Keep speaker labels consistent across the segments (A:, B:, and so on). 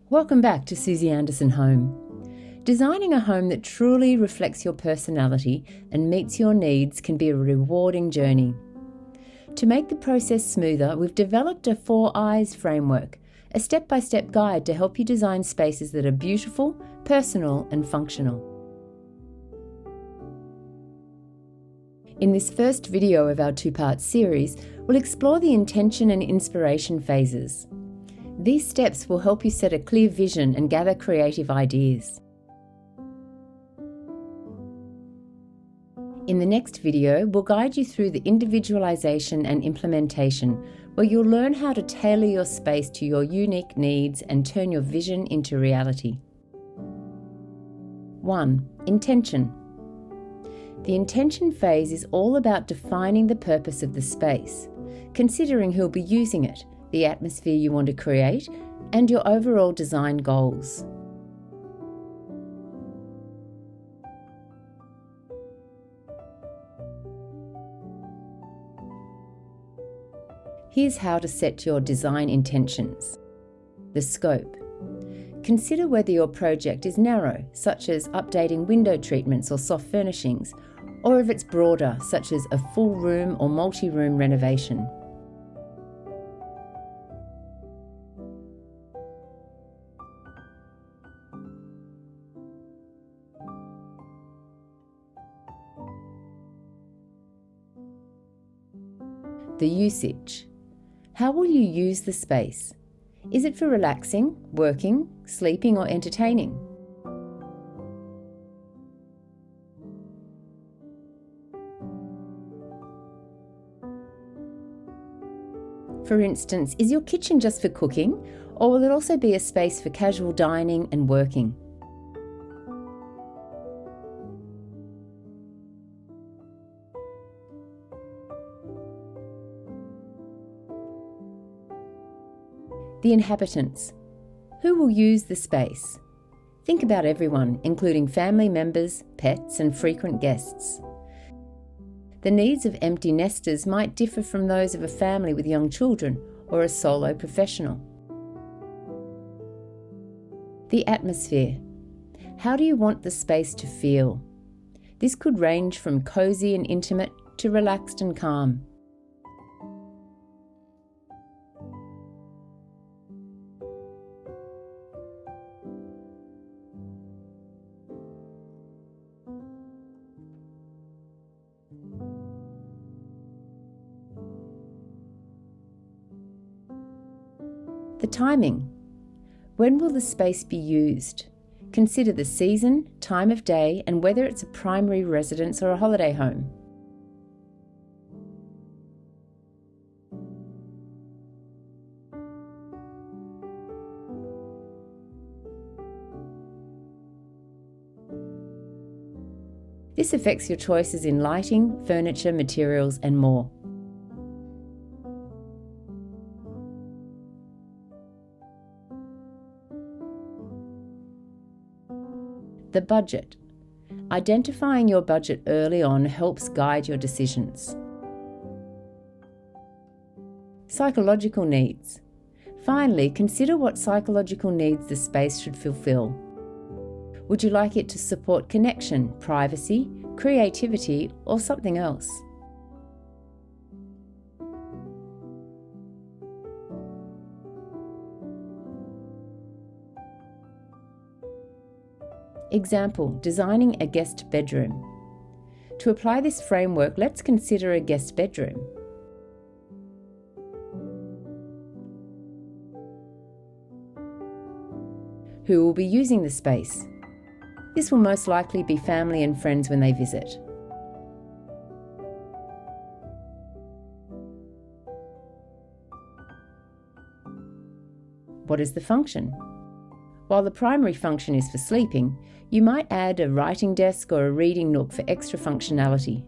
A: Welcome back to Suzie Home. Designing a home that truly reflects your personality and meets your needs can be a rewarding journey. To make the process smoother, we've developed a 4 Eyes framework, a step-by-step guide to help you design spaces that are beautiful, personal, and functional. In this first video of our 2-part series, we'll explore the intention and inspiration phases. These steps will help you set a clear vision and gather creative ideas. In the next video, we'll guide you through the individualization and implementation, where you'll learn how to tailor your space to your unique needs and turn your vision into reality. 1. Intention. The intention phase is all about defining the purpose of the space, considering who'll be using it, the atmosphere you want to create, and your overall design goals. Here's how to set your design intentions. The scope. Consider whether your project is narrow, such as updating window treatments or soft furnishings, or if it's broader, such as a full room or multi-room renovation. The usage. How will you use the space? Is it for relaxing, working, sleeping, or entertaining? For instance, is your kitchen just for cooking, or will it also be a space for casual dining and working? The inhabitants. Who will use the space? Think about everyone, including family members, pets, and frequent guests. The needs of empty nesters might differ from those of a family with young children or a solo professional. The atmosphere. How do you want the space to feel? This could range from cozy and intimate to relaxed and calm. The timing. When will the space be used? Consider the season, time of day, and whether it's a primary residence or a holiday home. This affects your choices in lighting, furniture, materials, and more. The budget. Identifying your budget early on helps guide your decisions. Psychological needs. Finally, consider what psychological needs the space should fulfill. Would you like it to support connection, privacy, creativity, or something else? Example, designing a guest bedroom. To apply this framework, let's consider a guest bedroom. Who will be using the space? This will most likely be family and friends when they visit. What is the function? While the primary function is for sleeping, you might add a writing desk or a reading nook for extra functionality.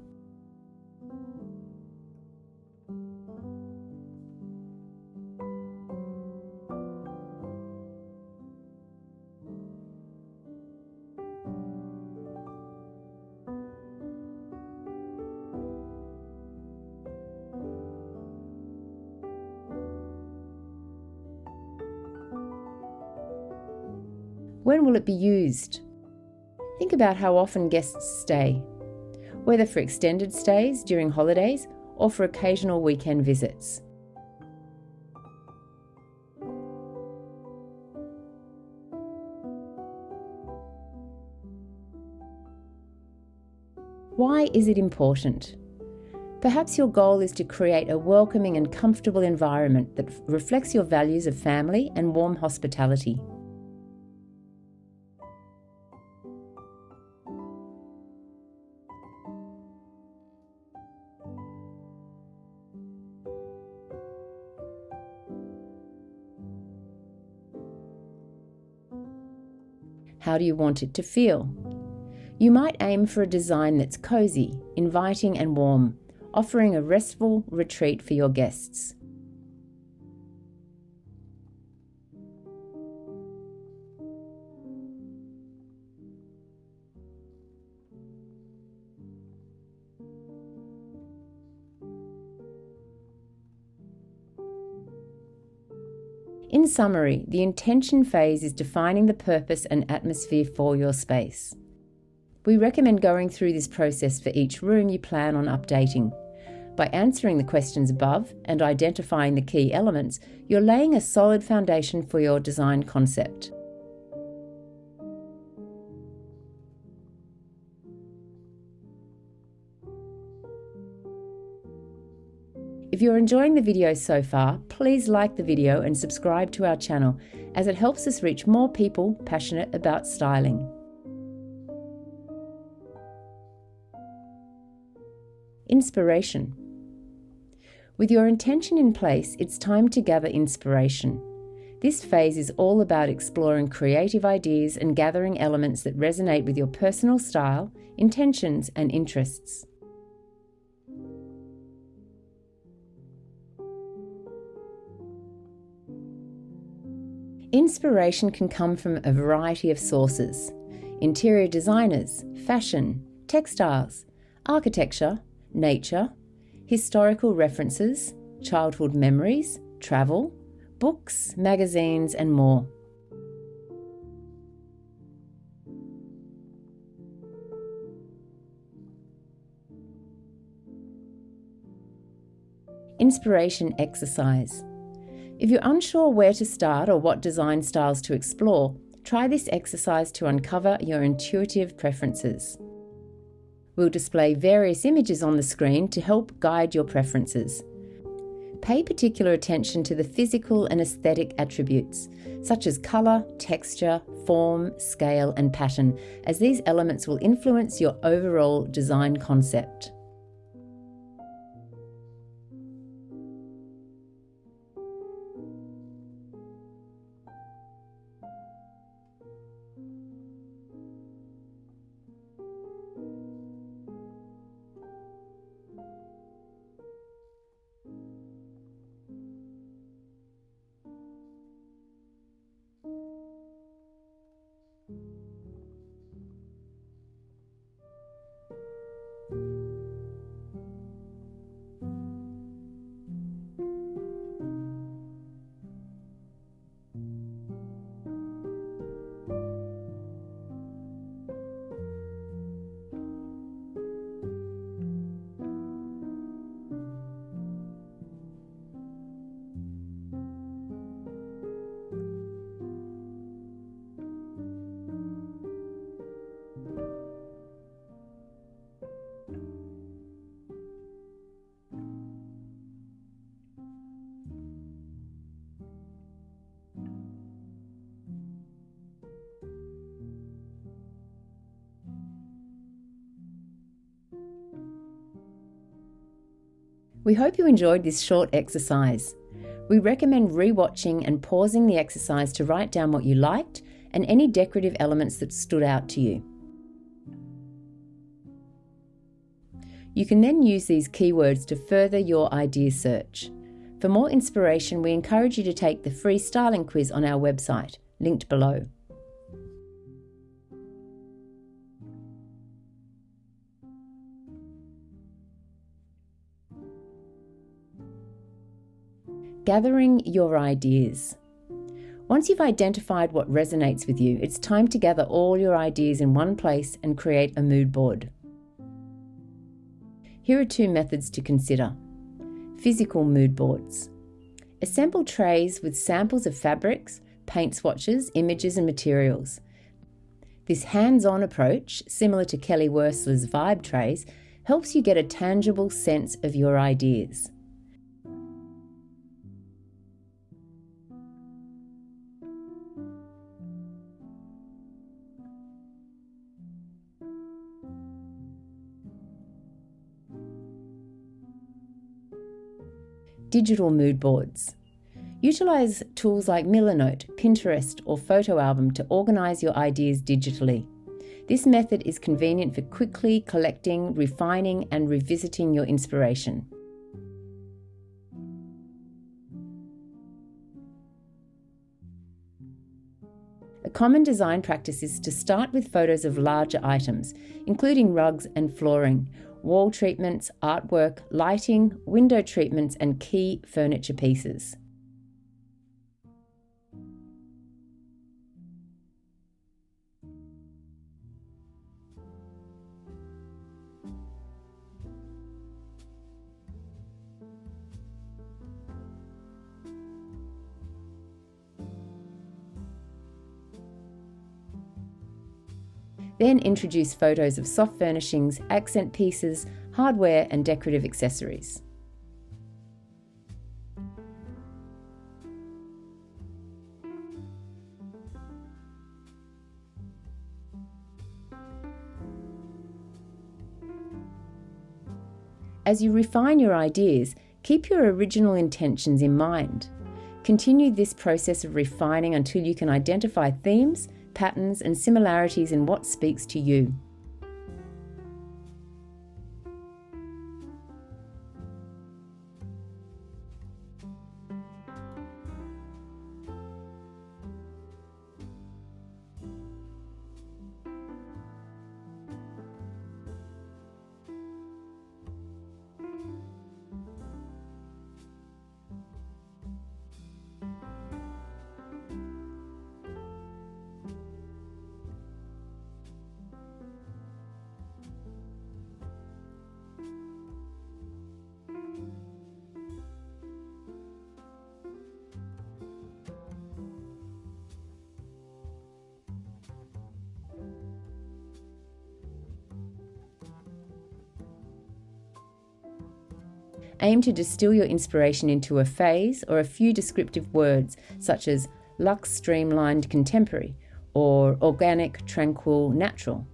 A: When will it be used? Think about how often guests stay, whether for extended stays during holidays or for occasional weekend visits. Why is it important? Perhaps your goal is to create a welcoming and comfortable environment that reflects your values of family and warm hospitality. How do you want it to feel? You might aim for a design that's cozy, inviting and warm, offering a restful retreat for your guests. In summary, the intention phase is defining the purpose and atmosphere for your space. We recommend going through this process for each room you plan on updating. By answering the questions above and identifying the key elements, you're laying a solid foundation for your design concept. If you're enjoying the video so far, please like the video and subscribe to our channel, as it helps us reach more people passionate about styling. Inspiration. With your intention in place, it's time to gather inspiration. This phase is all about exploring creative ideas and gathering elements that resonate with your personal style, intentions, and interests. Inspiration can come from a variety of sources: interior designers, fashion, textiles, architecture, nature, historical references, childhood memories, travel, books, magazines, and more. Inspiration exercise. If you're unsure where to start or what design styles to explore, try this exercise to uncover your intuitive preferences. We'll display various images on the screen to help guide your preferences. Pay particular attention to the physical and aesthetic attributes, such as colour, texture, form, scale, and pattern, as these elements will influence your overall design concept. We hope you enjoyed this short exercise. We recommend rewatching and pausing the exercise to write down what you liked and any decorative elements that stood out to you. You can then use these keywords to further your idea search. For more inspiration, we encourage you to take the free styling quiz on our website, linked below. Gathering your ideas. Once you've identified what resonates with you, it's time to gather all your ideas in one place and create a mood board. Here are 2 methods to consider. Physical mood boards. Assemble trays with samples of fabrics, paint swatches, images and materials. This hands-on approach, similar to Kelly Wearstler's vibe trays, helps you get a tangible sense of your ideas. Digital mood boards. Utilize tools like Millernote, Pinterest, or Photo Album to organize your ideas digitally. This method is convenient for quickly collecting, refining, and revisiting your inspiration. A common design practice is to start with photos of larger items, including rugs and flooring, wall treatments, artwork, lighting, window treatments, and key furniture pieces. Then introduce photos of soft furnishings, accent pieces, hardware, and decorative accessories. As you refine your ideas, keep your original intentions in mind. Continue this process of refining until you can identify themes, patterns, and similarities in what speaks to you. Aim to distill your inspiration into a phrase or a few descriptive words, such as luxe, streamlined, contemporary, or organic, tranquil, natural.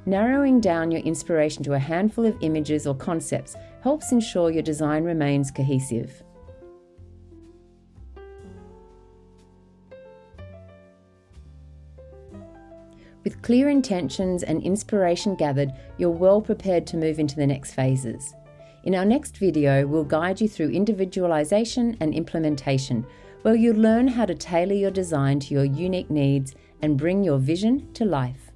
A: Narrowing down your inspiration to a handful of images or concepts helps ensure your design remains cohesive. With clear intentions and inspiration gathered, you're well prepared to move into the next phases. In our next video, we'll guide you through individualization and implementation, where you'll learn how to tailor your design to your unique needs and bring your vision to life.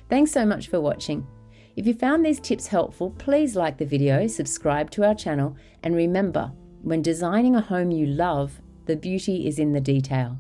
A: Thanks so much for watching. If you found these tips helpful, please like the video, subscribe to our channel, and remember, when designing a home you love, the beauty is in the detail.